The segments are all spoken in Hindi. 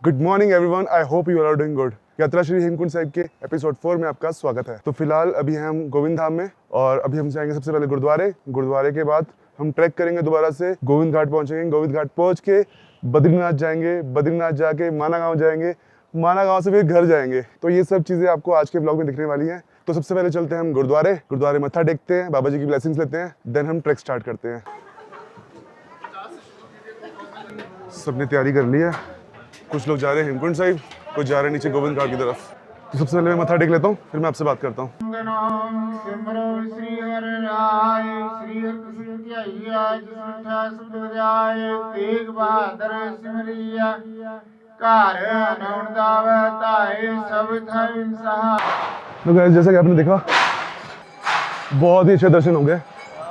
Good morning everyone, I hope you are doing good. यात्रा श्री हेमकुंड साहिब के एपिसोड 4 में आपका स्वागत है। तो फिलहाल अभी हैं हम गोविंद धाम में और अभी हम जाएंगे सबसे पहले गुरुद्वारे के बाद हम ट्रैक करेंगे दोबारा से गोविंद घाट पहुंचेंगे। गोविंद घाट पहुंच के बद्रीनाथ जाएंगे, बद्रीनाथ जाके माना गाँव जाएंगे, माना गाँव से फिर घर जाएंगे। तो ये सब चीज़ें आपको आज के ब्लॉग में दिखने वाली हैं। तो सबसे पहले चलते हैं हम गुरुद्वारे मत्था टेकते हैं, बाबा जी की ब्लेसिंग्स लेते हैं, देन हम ट्रैक स्टार्ट करते हैं। सबने तैयारी कर ली है, कुछ लोग जा रहे हैं हेमकुंड साहिब, कुछ जा रहे हैं नीचे गोविंद घाट की तरफ। तो सबसे पहले मैं मत्था टेक लेता हूँ, फिर मैं आपसे बात करता हूँ। तो गाइस, जैसा कि आपने देखा बहुत ही अच्छे दर्शन हो गए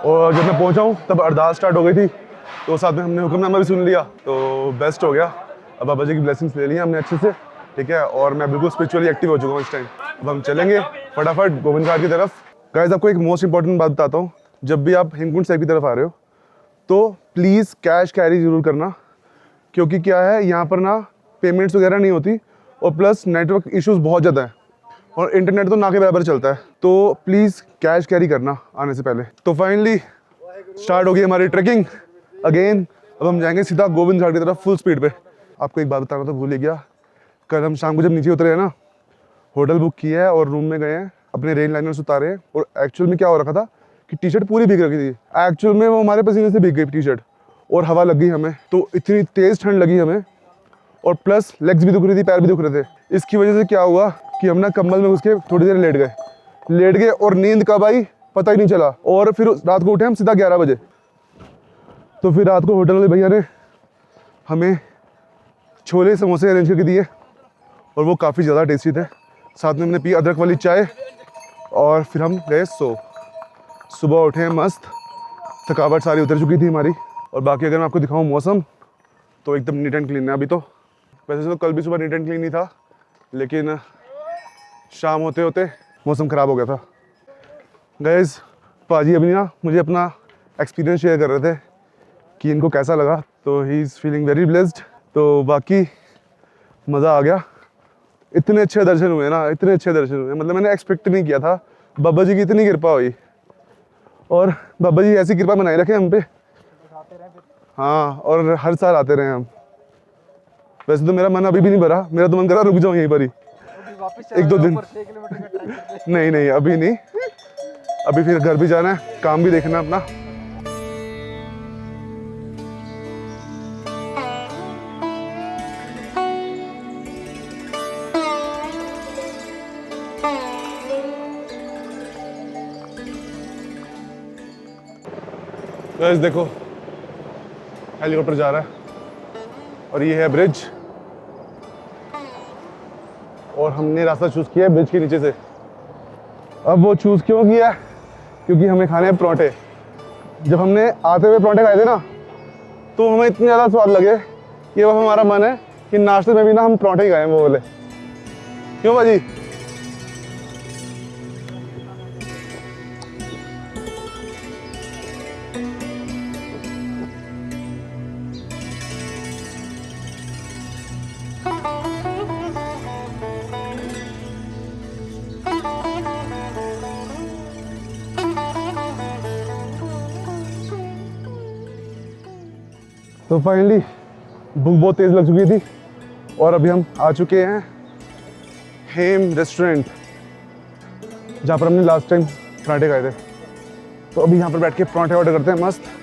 और जब मैं पहुंचा हूँ तब अरदास स्टार्ट हो गई थी, तो साथ में हमने हुक्मनामा भी सुन लिया, तो बेस्ट हो गया। अब बाबा जी की ब्लेसिंग्स ले ली हमने अच्छे से, ठीक है, और मैं बिल्कुल स्पिरिचुअली एक्टिव हो चुका हूँ इस टाइम। अब हम चलेंगे फटाफट गोविंद घाट की तरफ। गाइस, आपको एक मोस्ट इंपॉर्टेंट बात बताता हूँ, जब भी आप हेमकुंड साहिब की तरफ आ रहे हो तो प्लीज़ कैश कैरी जरूर करना, क्योंकि क्या है यहाँ पर ना पेमेंट्स वगैरह नहीं होती और प्लस नेटवर्क इश्यूज़ बहुत ज़्यादा है और इंटरनेट तो ना के बराबर चलता है, तो प्लीज़ कैश कैरी करना आने से पहले। तो फाइनली स्टार्ट हो गई हमारी ट्रैकिंग अगेन। अब हम जाएंगे सीधा गोविंद घाट की तरफ फुल स्पीड पे। आपको एक बात बताना तो भूल ही गया, कल हम शाम को जब नीचे उतरे हैं ना, होटल बुक किया है और रूम में गए हैं, अपने रेन लाइनर्स उतारे हैं और एक्चुअल में क्या हो रखा था कि टी शर्ट पूरी भीग रखी थी। एक्चुअल में वो हमारे पसीने से भीग गई टी शर्ट और हवा लग गई हमें, तो इतनी तेज़ ठंड लगी हमें और प्लस लेग्स भी दुख रही थी, पैर भी दुख रहे थे। इसकी वजह से क्या हुआ कि हम ना कंबल में घुस के थोड़ी देर लेट गए और नींद कब आई पता ही नहीं चला। और फिर रात को उठे हम सीधा 11 बजे। तो फिर रात को होटल वाले भैया ने हमें छोले समोसे अरेंज करके दिए और वो काफ़ी ज़्यादा टेस्टी थे। साथ में हमने पी अदरक वाली चाय और फिर हम गए सुबह उठे हैं मस्त, थकावट सारी उतर चुकी थी हमारी। और बाकी अगर मैं आपको दिखाऊं मौसम तो एकदम नीट एंड क्लीन है अभी तो। वैसे तो कल भी सुबह नीट एंड क्लीन ही था, लेकिन शाम होते होते मौसम ख़राब हो गया था। गाइस, पाजी अभी ना मुझे अपना एक्सपीरियंस शेयर कर रहे थे कि इनको कैसा लगा, तो he is feeling very blessed. तो बाकी मज़ा आ गया, इतने अच्छे दर्शन हुए ना, इतने अच्छे दर्शन हुए, मतलब मैंने एक्सपेक्ट नहीं किया था बाबा जी की इतनी कृपा हुई। और बाबा जी ऐसी कृपा बनाए रखे हम पे, हाँ, और हर साल आते रहे हम। वैसे तो मेरा मन अभी भी नहीं भरा, मेरा तो मन करा रुक जाऊँ यहीं पर ही एक दो दिन। नहीं अभी नहीं, अभी फिर घर भी जाना है, काम भी देखना अपना। बस देखो हेलीकॉप्टर जा रहा है और ये है ब्रिज, और हमने रास्ता चूज़ किया है ब्रिज के नीचे से। अब वो चूज़ क्यों किया, क्योंकि हमें खाने हैं पराठे। जब हमने आते हुए पराठे खाए थे ना, तो हमें इतने ज़्यादा स्वाद लगे कि अब हमारा मन है कि नाश्ते में भी ना हम पराठे ही खाएं, वो बोले। क्यों भाजी? तो फाइनली भूख बहुत तेज़ लग चुकी थी और अभी हम आ चुके हैं हेम रेस्टोरेंट, जहाँ पर हमने लास्ट टाइम पराठे खाए थे। तो अभी यहाँ पर बैठ के पराठे ऑर्डर करते हैं मस्त।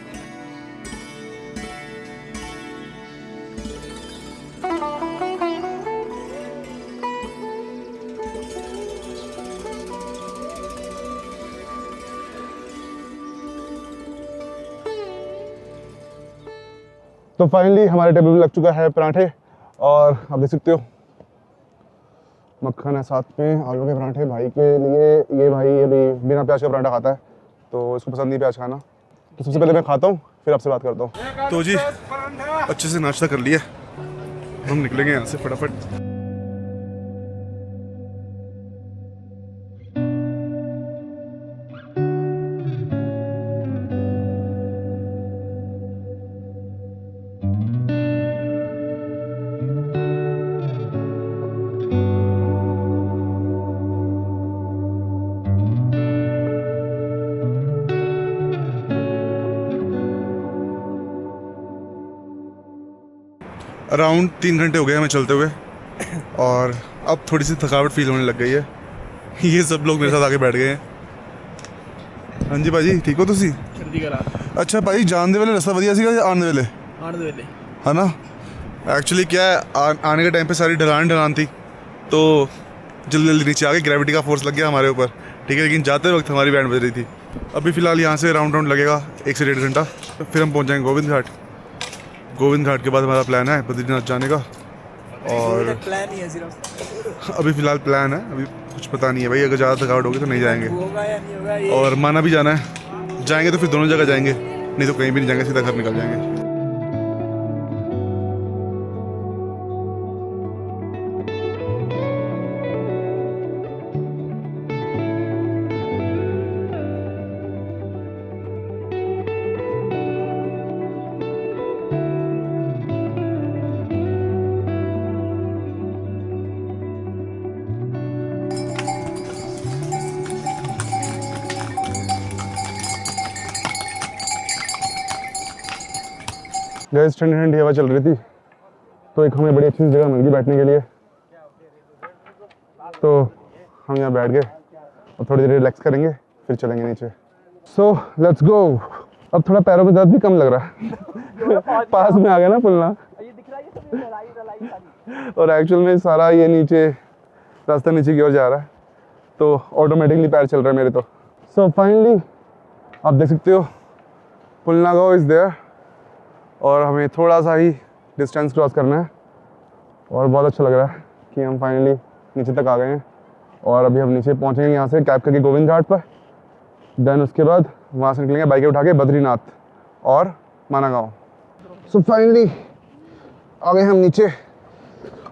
तो फाइनली हमारे टेबल पे लग चुका है पराठे और आप देख सकते हो मक्खन है साथ में, आलू के पराठे भाई के लिए। ये भाई अभी बिना प्याज का पराठा खाता है, तो इसको पसंद नहीं प्याज खाना। तो सबसे पहले मैं खाता हूँ, फिर आपसे बात करता हूँ। तो जी अच्छे से नाश्ता कर लिया, हम निकलेंगे यहाँ से फटाफट। अराउंड 3 घंटे हो गए हमें चलते हुए और अब थोड़ी सी थकावट फील होने लग गई है। ये सब लोग मेरे साथ आके बैठ गए हैं। हाँ जी भाजी ठीक हो तुसी? अच्छा भाई जाने वाले रास्ता वधिया सीगा या आने वाले है ना? एक्चुअली क्या है आने के टाइम पे सारी ढलान थी तो जल्दी जल्दी नीचे आ गए, ग्रेविटी का फोर्स लग गया हमारे ऊपर, ठीक है। लेकिन जाते वक्त हमारी बैंड बज रही थी। अभी फ़िलहाल यहाँ से राउंड लगेगा 1 से 1.5 घंटा, फिर हम पहुँच जाएंगे गोविंद घाट के बाद हमारा प्लान है बद्रीनाथ जाने का। और प्लान ही है सिर्फ, अभी फ़िलहाल प्लान है, अभी कुछ पता नहीं है भाई। अगर ज़्यादा थकावट होगी तो नहीं जाएंगे, होगा या नहीं होगा ये। और माना भी जाना है, जाएंगे तो फिर दोनों जगह जाएंगे, नहीं तो कहीं भी नहीं जाएंगे, सीधा घर निकल जाएंगे। गैस ठंडी ठंडी हवा चल रही थी तो एक हमें बड़ी अच्छी जगह मिल गई बैठने के लिए, तो हम यहाँ बैठ गए और थोड़ी देर रिलैक्स करेंगे फिर चलेंगे नीचे। So let's go. अब थोड़ा पैरों में दर्द भी कम लग रहा है पास में आ गया ना पुलना, और एक्चुअल में सारा ये नीचे रास्ता नीचे की ओर जा रहा है तो ऑटोमेटिकली पैर चल रहा है मेरे तो। सो फाइनली आप देख सकते हो पुलनागांव इज़ देयर, और हमें थोड़ा सा ही डिस्टेंस क्रॉस करना है और बहुत अच्छा लग रहा है कि हम फाइनली नीचे तक आ गए हैं। और अभी हम नीचे पहुंचेंगे यहाँ से कैब करके गोविंद घाट पर, देन उसके बाद वहाँ से निकलेंगे बाइकें उठा के बद्रीनाथ और मानागांव। सो फाइनली आ गए हम नीचे।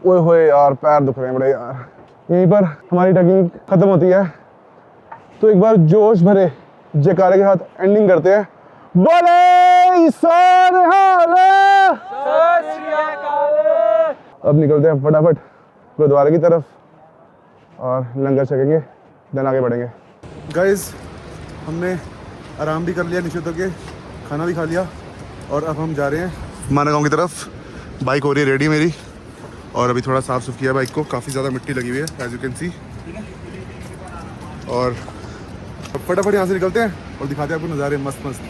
ओए होए यार पैर दुख रहे हैं बड़े यार। यहीं पर हमारी ट्रैकिंग ख़त्म होती है, तो एक बार जोश भरे जयकारे के साथ एंडिंग करते हैं। बोले अब निकलते हैं फटाफट गुरुद्वारे की तरफ और लंगर छकेंगे, देन आगे बढ़ेंगे। गाइस हमने आराम भी कर लिया नीचे उतर के, खाना भी खा लिया और अब हम जा रहे हैं मानागांव की तरफ। बाइक हो रही है रेडी मेरी, और अभी थोड़ा साफ़ सुफ किया बाइक को, काफ़ी ज़्यादा मिट्टी लगी हुई है एज यू कैन सी। और फटाफट यहाँ से निकलते हैं और दिखाते हैं आपको नज़ारे मस्त मस्त।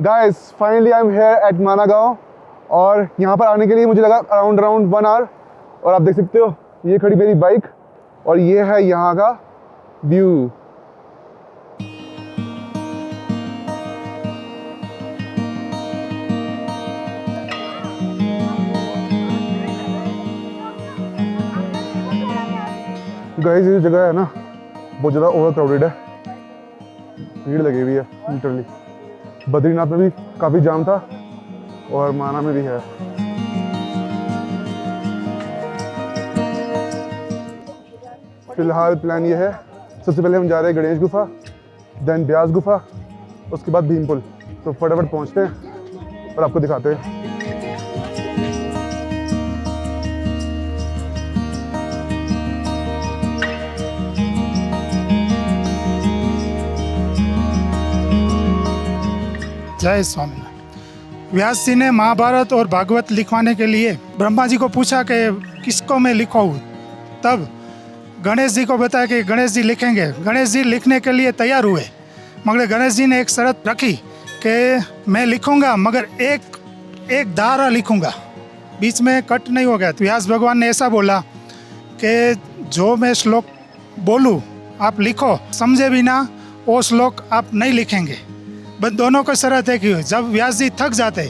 Guys finally I am here at Managaon, और यहाँ पर आने के लिए मुझे लगा अराउंड 1 आवर। और आप देख सकते हो ये खड़ी मेरी बाइक और ये है यहाँ का व्यू। गाइस ये जगह है ना बहुत ज़्यादा ओवर क्राउडेड है, भीड़ लगी हुई है लिटरली। बद्रीनाथ में भी काफ़ी जाम था और माना में भी है। फिलहाल प्लान ये है, सबसे पहले हम जा रहे हैं गणेश गुफा, देन ब्यास गुफा, उसके बाद भीम पुल। तो फटाफट पहुंचते हैं और आपको दिखाते हैं। जय स्वामीनारायण। व्यास जी ने महाभारत और भागवत लिखवाने के लिए ब्रह्मा जी को पूछा कि किसको मैं लिखवाऊँ। तब गणेश जी को बताया कि गणेश जी लिखेंगे। गणेश जी लिखने के लिए तैयार हुए, मगर गणेश जी ने एक शर्त रखी कि मैं लिखूंगा मगर एक धारा लिखूंगा, बीच में कट नहीं हो गया। तो व्यास भगवान ने ऐसा बोला कि जो मैं श्लोक बोलूं आप लिखो, समझे भी ना वो श्लोक आप नहीं लिखेंगे। बस दोनों को शर्त है कि जब व्यास जी थक जाते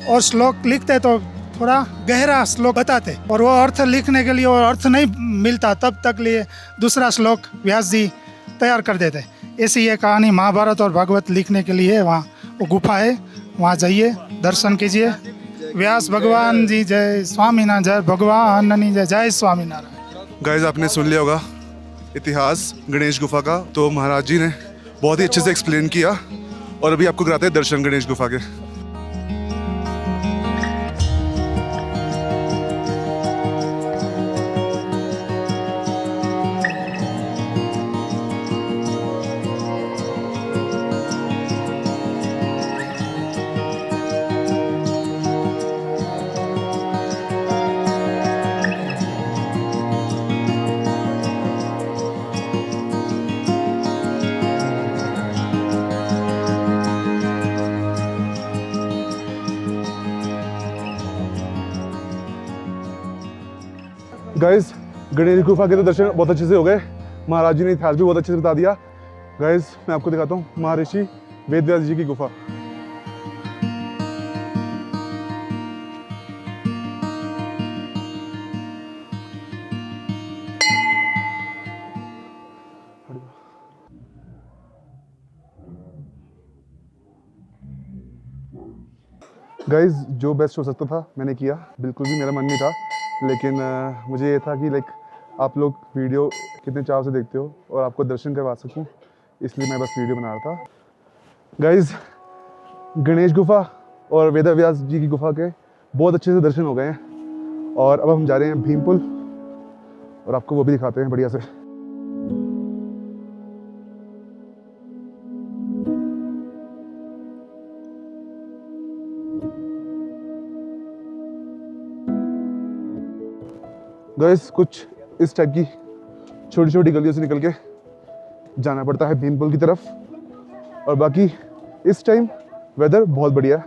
और श्लोक लिखते तो थोड़ा गहरा श्लोक बताते, और वो अर्थ लिखने के लिए वो अर्थ नहीं मिलता तब तक लिए दूसरा श्लोक व्यास जी तैयार कर देते। ऐसी ये कहानी महाभारत और भागवत लिखने के लिए वहाँ वो गुफा है, वहाँ जाइए, दर्शन कीजिए। व्यास भगवान जी जय, स्वामीनारायण जय, भगवान जय, जय स्वामीनारायण। गाइस आपने सुन लिया होगा इतिहास गणेश गुफा का, तो महाराज जी ने बहुत ही अच्छे से एक्सप्लेन किया और अभी आपको कराते हैं दर्शन गणेश गुफा के। गाइस गणेश गुफा के तो दर्शन बहुत अच्छे से हो गए, महाराज जी ने इतिहास भी बहुत अच्छे से बता दिया। गाइस मैं आपको दिखाता हूँ महर्षि वेदव्यास जी की गुफा। गाइस जो बेस्ट हो सकता था मैंने किया, बिल्कुल भी मेरा मन नहीं था, लेकिन मुझे ये था कि लाइक आप लोग वीडियो कितने चाव से देखते हो और आपको दर्शन करवा सकूं, इसलिए मैं बस वीडियो बना रहा था। गाइस गणेश गुफा और वेदव्यास जी की गुफा के बहुत अच्छे से दर्शन हो गए हैं और अब हम जा रहे हैं भीम पुल और आपको वो भी दिखाते हैं बढ़िया से। गाइस कुछ इस टाइप की छोटी छोटी गलियों से निकल के जाना पड़ता है भीम पुल की तरफ, और बाकी इस टाइम वेदर बहुत बढ़िया है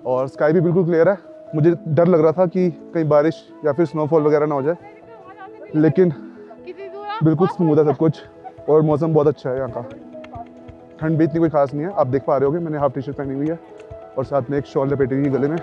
और स्काई भी बिल्कुल क्लियर है। मुझे डर लग रहा था कि कहीं बारिश या फिर स्नोफॉल वगैरह ना हो जाए, लेकिन बिल्कुल स्मूथ है सब कुछ और मौसम बहुत अच्छा है यहाँ का। ठंड भी इतनी कोई खास नहीं है, आप देख पा रहे होगे मैंने हाफ टी शर्ट पहनी हुई है और साथ में एक शॉल लपेटी हुई गले में।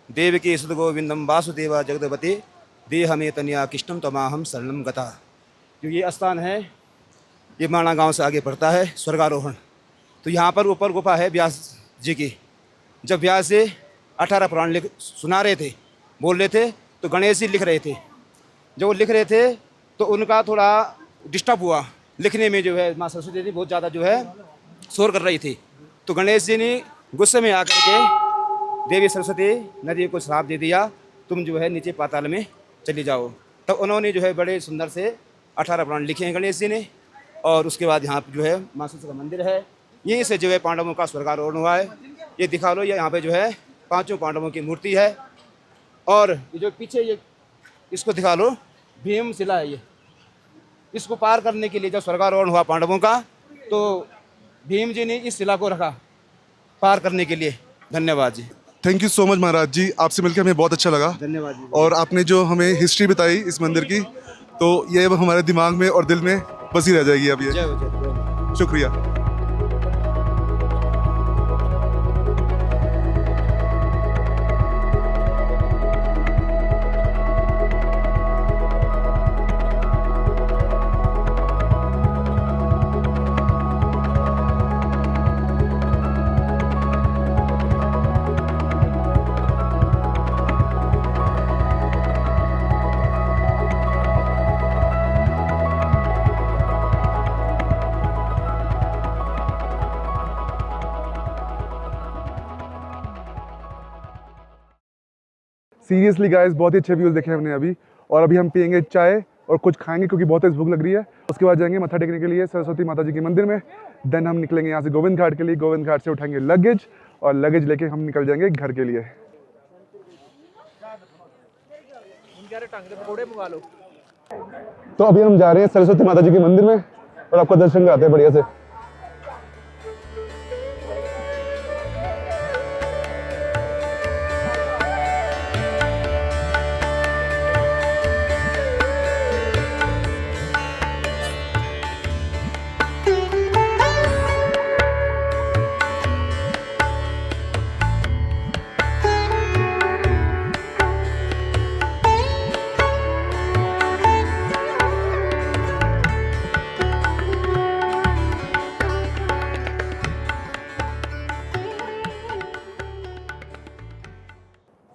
देवकी सुत गोविंदम वासुदेवा जगदपति देहमे तनया कृष्णम तमाहम शरणम गता। जो ये स्थान है ये माणा गांव से आगे पड़ता है स्वर्गारोहण। तो यहाँ पर ऊपर गुफा है व्यास जी की। जब व्यास जी 18 पुराण सुना रहे थे, बोल रहे थे, तो गणेश जी लिख रहे थे। जब वो लिख रहे थे तो उनका थोड़ा डिस्टर्ब हुआ लिखने में, जो है माँ सरस्वती जी बहुत ज़्यादा जो है शोर कर रही थी। तो गणेश जी ने गुस्से में आकर के देवी सरस्वती नदी को श्राप दे दिया, तुम जो है नीचे पाताल में चली जाओ। तब उन्होंने जो है बड़े सुंदर से 18 पुराण लिखे हैं गणेश जी ने। और उसके बाद यहाँ जो है माँ सरस्वती का मंदिर है, यहीं से जो है पांडवों का स्वर्गारोहण हुआ है। ये दिखा लो, ये यहाँ पे जो है 5 पांडवों की मूर्ति है। और ये जो पीछे ये इसको दिखा लो, भीम शिला है ये। इसको पार करने के लिए जब स्वर्गारोहण हुआ पांडवों का, तो भीम जी ने इस शिला को रखा पार करने के लिए। धन्यवाद जी। थैंक यू सो मच महाराज जी, आपसे मिलकर हमें बहुत अच्छा लगा। धन्यवाद जी। और आपने जो हमें हिस्ट्री बताई इस मंदिर की, तो ये अब हमारे दिमाग में और दिल में बसी रह जाएगी अब ये। जय हो, जय हो। शुक्रिया। सीरियसली गाइस बहुत ही अच्छे व्यूज़ देखे हमने अभी। और अभी हम पियेंगे चाय और कुछ खाएंगे क्योंकि बहुत तेज भूख लग रही है। उसके बाद जाएंगे मत्था टेकने के लिए सरस्वती माता जी के मंदिर में। देन हम निकलेंगे यहाँ से गोविंद घाट के लिए। गोविंद घाट से उठाएंगे लगेज और लगेज लेके हम निकल जाएंगे घर के लिए। तो अभी हम जा रहे हैं सरस्वती माता जी के मंदिर में और आपका दर्शन कराते हैं बढ़िया से।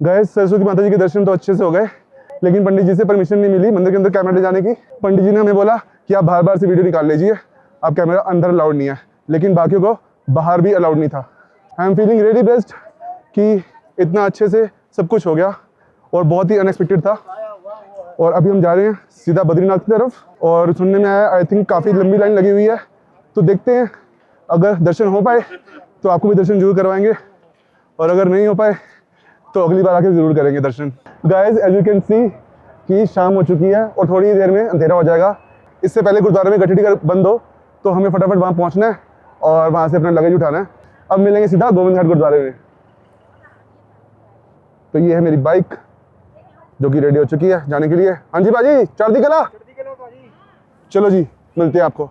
गाइस सरस्वती माता जी के दर्शन तो अच्छे से हो गए, लेकिन पंडित जी से परमिशन नहीं मिली मंदिर के अंदर कैमरा ले जाने की। पंडित जी ने हमें बोला कि आप बाहर से वीडियो निकाल लीजिए, आप कैमरा अंदर अलाउड नहीं है, लेकिन बाकियों को बाहर भी अलाउड नहीं था। I am feeling really best कि इतना अच्छे से सब कुछ हो गया और बहुत ही अनएक्सपेक्टेड था। और अभी हम जा रहे हैं सीधा बद्रीनाथ की तरफ। और सुनने में आया आई थिंक काफ़ी लंबी लाइन लगी हुई है, तो देखते हैं अगर दर्शन हो पाए तो आपको भी दर्शन जरूर करवाएंगे, और अगर नहीं हो पाए तो अगली बार आके जरूर करेंगे दर्शन। Guys as you can see कि शाम हो चुकी है और थोड़ी देर में अंधेरा हो जाएगा। इससे पहले गुरुद्वारे में गठड़ी का बंद हो, तो हमें फटाफट वहाँ पहुँचना है और वहाँ से अपना लगेज उठाना है। अब मिलेंगे सीधा गोविंद घाट गुरुद्वारे में। तो ये है मेरी बाइक जो कि रेडी हो चुकी है जाने के लिए। हाँ जी बाजी, चढ़ती कला। चलो जी, मिलते हैं आपको।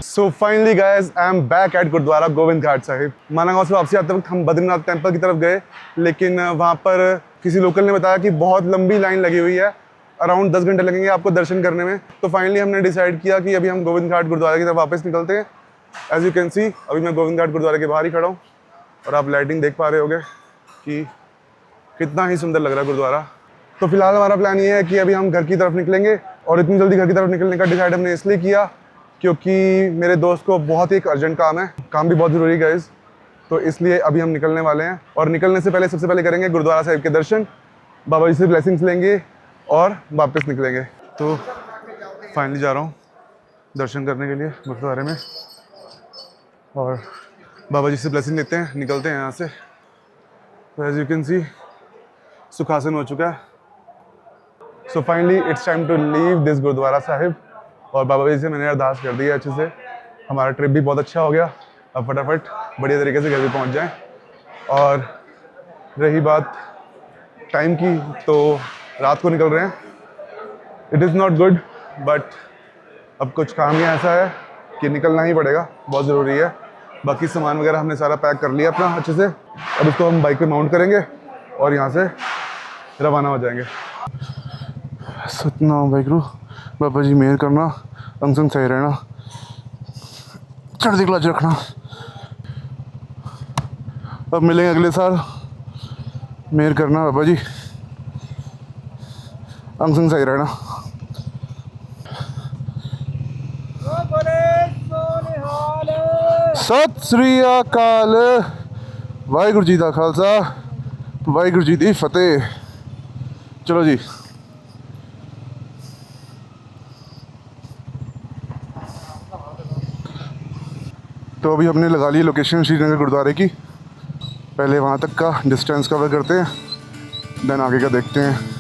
So finally guys I am back at Gurudwara Govind Ghat Sahib. Mana गाँव से वापसी आते वक्त हम बद्रीनाथ टेम्पल की तरफ गए, लेकिन वहाँ पर किसी लोकल ने बताया कि बहुत लंबी लाइन लगी हुई है, अराउंड 10 घंटे लगेंगे आपको दर्शन करने में। तो फाइनली हमने डिसाइड किया कि अभी हम गोविंद घाट गुरुद्वारा की तरफ वापस निकलते हैं। एज यू कैन सी अभी मैं गोविंद घाट गुरुद्वारे के बाहर ही खड़ा हूँ और आप लाइटिंग देख पा रहे होगे कि कितना ही सुंदर लग रहा है गुरुद्वारा। तो फिलहाल हमारा प्लान ये है कि अभी हम घर की तरफ निकलेंगे, और इतनी जल्दी घर की तरफ निकलने का डिसाइड हमने इसलिए किया क्योंकि मेरे दोस्त को बहुत ही एक अर्जेंट काम है, काम भी बहुत ज़रूरी है गाइस। तो इसलिए अभी हम निकलने वाले हैं, और निकलने से पहले सबसे पहले करेंगे गुरुद्वारा साहिब के दर्शन, बाबा जी से ब्लेसिंग्स लेंगे और वापस निकलेंगे। तो फाइनली जा रहा हूँ दर्शन करने के लिए गुरुद्वारे में, और बाबा जी से ब्लेसिंग लेते हैं, निकलते हैं यहाँ से। तो एज यू कैन सी सुखासन हो चुका है। So finally it's time to leave this Gurdwara Sahib, और बाबा जी से मैंने अरदास कर दी है अच्छे से। हमारा ट्रिप भी बहुत अच्छा हो गया, अब फटाफट बढ़िया तरीके से घर भी पहुँच जाएँ। और रही बात टाइम की, तो रात को निकल रहे हैं। It is not good, but अब कुछ काम ही ऐसा है कि निकलना ही पड़ेगा, बहुत ज़रूरी है। बाकी सामान वगैरह हमने सारा पैक कर लिया अपना अच्छे से। अब इसको हम बाइक पे माउंट करेंगे और यहाँ से रवाना हो जाएंगे। सतनाम वाहिगुरू, बाबा जी मेहर करना, अंग संग सही रहना, चढ़ती कला रखना। अब मिलेंगे अगले साल, मेहर करना बाबा जी, अंग संग सही रहना। सत श्री अकाल। वाहिगुरू जी का खालसा, वाहिगुरू जी की फतेह। चलो जी। तो अभी हमने लगा ली लोकेशन श्रीनगर गुरुद्वारे की। पहले वहाँ तक का डिस्टेंस कवर करते हैं, देन आगे का देखते हैं।